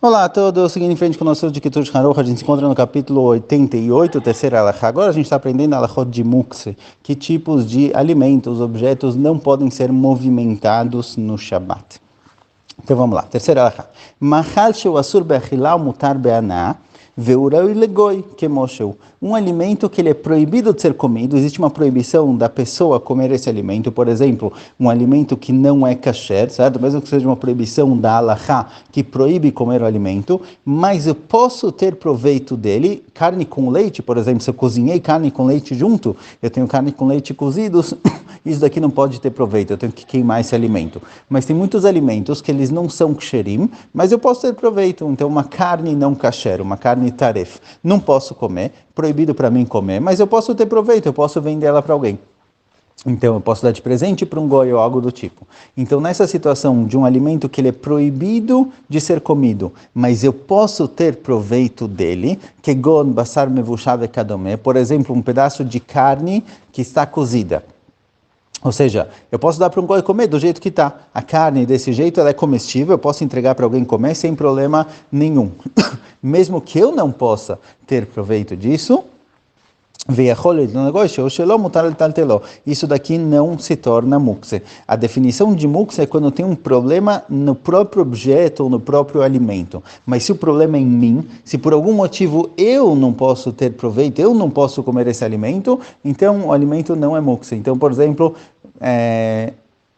Olá a todos, seguindo em frente com o nosso de Kitur Haruch, a gente se encontra no capítulo 88, terceira alahá. Agora a gente está aprendendo a alahot de mukse, que tipos de alimentos, objetos não podem ser movimentados no Shabat. Então vamos lá, terceira alahá. Mahal sheu asur be'achilá mutar be'aná, ve'urau ilegoi kemosheu. Um alimento que ele é proibido de ser comido, existe uma proibição da pessoa comer esse alimento, por exemplo, um alimento que não é kasher, certo? Mesmo que seja uma proibição da alahá que proíbe comer o alimento, mas eu posso ter proveito dele, carne com leite, por exemplo, se eu cozinhei carne com leite junto, eu tenho carne com leite cozidos, isso daqui não pode ter proveito, eu tenho que queimar esse alimento. Mas tem muitos alimentos que eles não são ksherim, mas eu posso ter proveito. Então uma carne não kasher, uma carne taref, não posso comer, proibido para mim comer, mas eu posso ter proveito, eu posso vender ela para alguém. Então eu posso dar de presente para um goi ou algo do tipo. Então nessa situação de um alimento que ele é proibido de ser comido, mas eu posso ter proveito dele, kegon basar mevushad kadome, por exemplo, um pedaço de carne que está cozida. Ou seja, eu posso dar para um goi comer do jeito que está. A carne desse jeito ela é comestível, eu posso entregar para alguém comer sem problema nenhum. Mesmo que eu não possa ter proveito disso, isso daqui não se torna mukse. A definição de mukse é quando tem um problema no próprio objeto ou no próprio alimento. Mas se o problema é em mim, se por algum motivo eu não posso ter proveito, eu não posso comer esse alimento, então o alimento não é mukse. Então, por exemplo,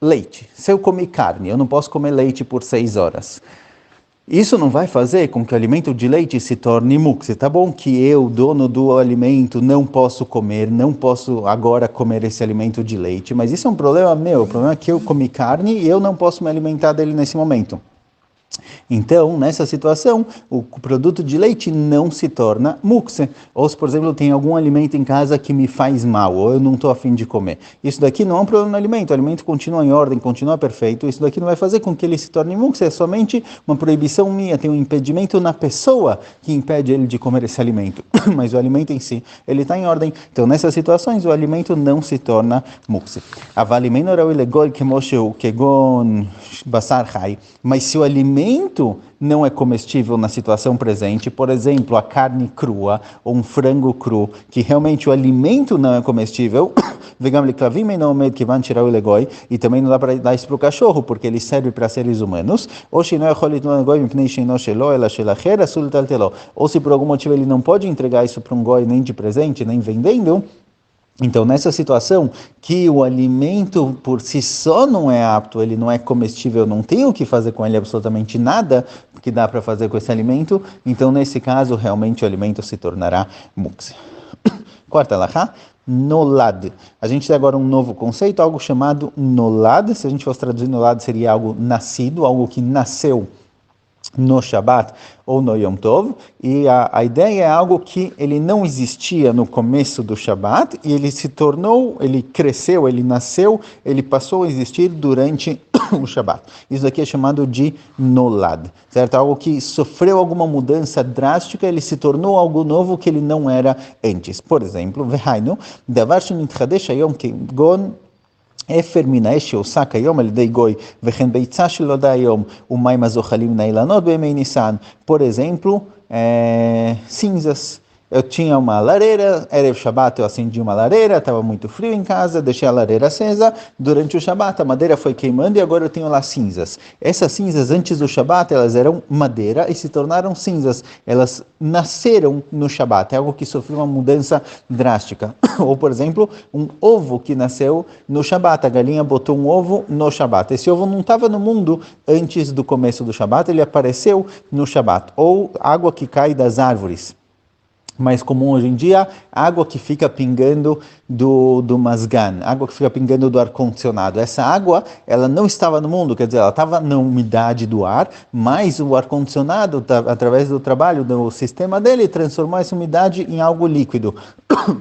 leite. Se eu comer carne, eu não posso comer leite por 6 horas. Isso não vai fazer com que o alimento de leite se torne mukse. Tá bom que eu, dono do alimento, não posso comer, não posso agora comer esse alimento de leite, mas isso é um problema meu. O problema é que eu comi carne e eu não posso me alimentar dele nesse momento. Então, nessa situação, o produto de leite não se torna mukse. Ou se, por exemplo, tem algum alimento em casa que me faz mal, ou eu não estou afim de comer. Isso daqui não é um problema no alimento, o alimento continua em ordem, continua perfeito. Isso daqui não vai fazer com que ele se torne mukse, é somente uma proibição minha, tem um impedimento na pessoa que impede ele de comer esse alimento. Mas o alimento em si, ele está em ordem. Então, nessas situações, o alimento não se torna mukse. Mas se o alimento não é comestível na situação presente, por exemplo, a carne crua ou um frango cru, que realmente o alimento não é comestível, e também não dá para dar isso para o cachorro, porque ele serve para seres humanos, ou se por algum motivo ele não pode entregar isso para um goi nem de presente, nem vendendo. Então, nessa situação, que o alimento por si só não é apto, ele não é comestível, não tem o que fazer com ele, absolutamente nada que dá para fazer com esse alimento, então, nesse caso, realmente o alimento se tornará mukse. Quarta alahá, nolad. A gente tem agora um novo conceito, algo chamado nolad. Se a gente fosse traduzir nolad, seria algo nascido, algo que nasceu no Shabat ou no Yom Tov, e a ideia é algo que ele não existia no começo do Shabat, e ele se tornou, ele cresceu, ele nasceu, ele passou a existir durante o Shabat. Isso daqui é chamado de nolad, certo? Algo que sofreu alguma mudança drástica, ele se tornou algo novo que ele não era antes. Por exemplo, vehainu, davar shenitchadesh hayom kegon אפר מן האש שהוסק היום על ידי גוי, וכן ביצה שלא דא היום, ומים הזוחלים נאילנות בימי ניסן. Por exemplo, cinzas. Eu tinha uma lareira, era o Shabat, eu acendi uma lareira, estava muito frio em casa, deixei a lareira acesa, durante o Shabat a madeira foi queimando e agora eu tenho lá cinzas. Essas cinzas antes do Shabat, elas eram madeira e se tornaram cinzas, elas nasceram no Shabat, é algo que sofreu uma mudança drástica. Ou, por exemplo, um ovo que nasceu no Shabat, a galinha botou um ovo no Shabat, esse ovo não estava no mundo antes do começo do Shabat, ele apareceu no Shabat. Ou água que cai das árvores. Mais comum hoje em dia, água que fica pingando do masgan, água que fica pingando do ar-condicionado. Essa água, ela não estava no mundo, quer dizer, ela estava na umidade do ar, mas o ar-condicionado, através do trabalho do sistema dele, transformou essa umidade em algo líquido,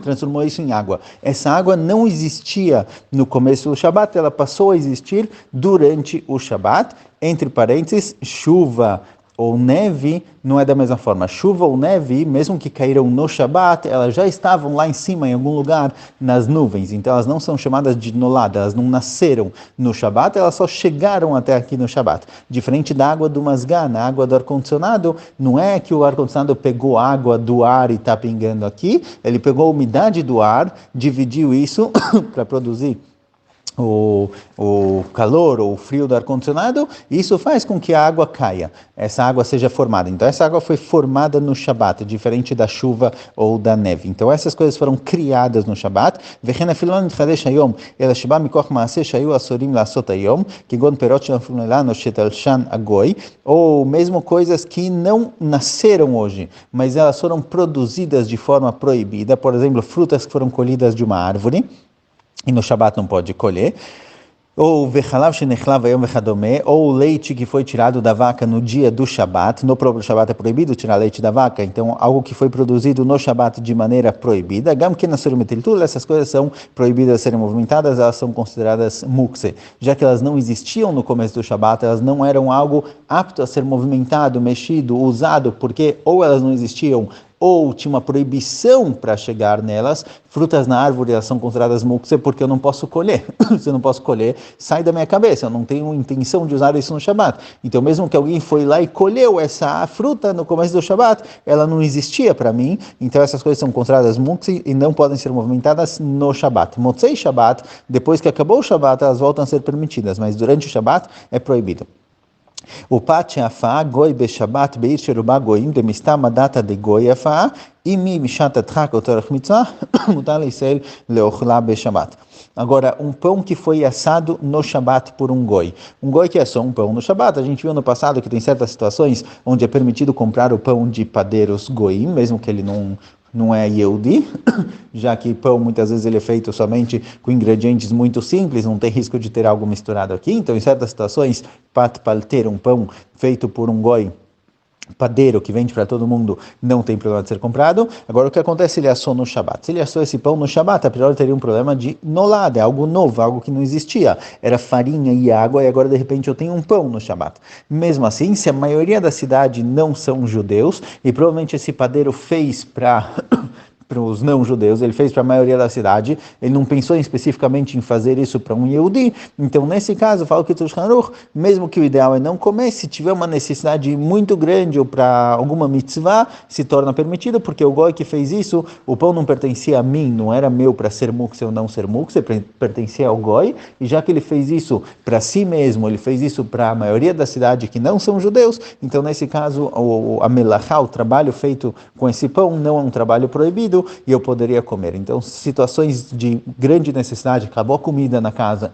transformou isso em água. Essa água não existia no começo do Shabat, ela passou a existir durante o Shabat, entre parênteses, chuva ou neve, não é da mesma forma. Chuva ou neve, mesmo que caíram no Shabat, elas já estavam lá em cima, em algum lugar, nas nuvens. Então elas não são chamadas de nolad, elas não nasceram no Shabat, elas só chegaram até aqui no Shabat. Diferente da água do Mazgan, a água do ar-condicionado, não é que o ar-condicionado pegou água do ar e está pingando aqui, ele pegou a umidade do ar, dividiu isso para produzir o calor ou o frio do ar-condicionado, e isso faz com que a água caia, essa água seja formada. Então essa água foi formada no Shabat, diferente da chuva ou da neve. Então essas coisas foram criadas no Shabat. Ou mesmo coisas que não nasceram hoje, mas elas foram produzidas de forma proibida, por exemplo, frutas que foram colhidas de uma árvore, e no Shabat não pode colher, ou vechalav shenechlav hayom vechadome, ou leite que foi tirado da vaca no dia do Shabat. No próprio Shabat é proibido tirar leite da vaca, então algo que foi produzido no Shabat de maneira proibida. Gam ken asur metiltul, essas coisas são proibidas de serem movimentadas, elas são consideradas mukse, já que elas não existiam no começo do Shabat, elas não eram algo apto a ser movimentado, mexido, usado, porque ou elas não existiam, ou tinha uma proibição para chegar nelas. Frutas na árvore, elas são consideradas mukse porque eu não posso colher. Se eu não posso colher, sai da minha cabeça, eu não tenho intenção de usar isso no Shabat. Então, mesmo que alguém foi lá e colheu essa fruta no começo do Shabat, ela não existia para mim, então essas coisas são consideradas mukse e não podem ser movimentadas no Shabat. Motzei Shabat, depois que acabou o Shabat, elas voltam a ser permitidas, mas durante o Shabat é proibido. O pat afá goi beshabat beir sheruba goim demistam data de goi afá e mi mishat atchak otorach mitzvah mutar leisel leochla beshabat. Agora, um pão que foi assado no Shabat por um goi. Um goi que é só um pão no Shabat. A gente viu no passado que tem certas situações onde é permitido comprar o pão de padeiros goim, mesmo que ele não é Yehudi, já que pão muitas vezes ele é feito somente com ingredientes muito simples, não tem risco de ter algo misturado aqui. Então, em certas situações, pat palter, um pão feito por um goi, padeiro que vende para todo mundo, não tem problema de ser comprado. Agora, o que acontece se ele assou no Shabat? Se ele assou esse pão no Shabat, a priori teria um problema de nolad, é algo novo, algo que não existia. Era farinha e água e agora de repente eu tenho um pão no Shabat. Mesmo assim, se a maioria da cidade não são judeus e provavelmente esse padeiro fez para os não-judeus, ele fez para a maioria da cidade, ele não pensou especificamente em fazer isso para um Yehudi, então nesse caso, fala que Shulchan Aruch, mesmo que o ideal é não comer, se tiver uma necessidade muito grande ou para alguma mitzvah, se torna permitido, porque o goi que fez isso, o pão não pertencia a mim, não era meu para ser mukse ou não ser mukse, pertencia ao goi, e já que ele fez isso para si mesmo, ele fez isso para a maioria da cidade que não são judeus, então nesse caso, a melachá, o trabalho feito com esse pão, não é um trabalho proibido, e eu poderia comer. Então, situações de grande necessidade, acabou a comida na casa,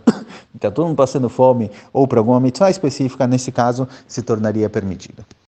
está todo mundo passando fome, ou para alguma mitzvah específica, nesse caso, se tornaria permitido.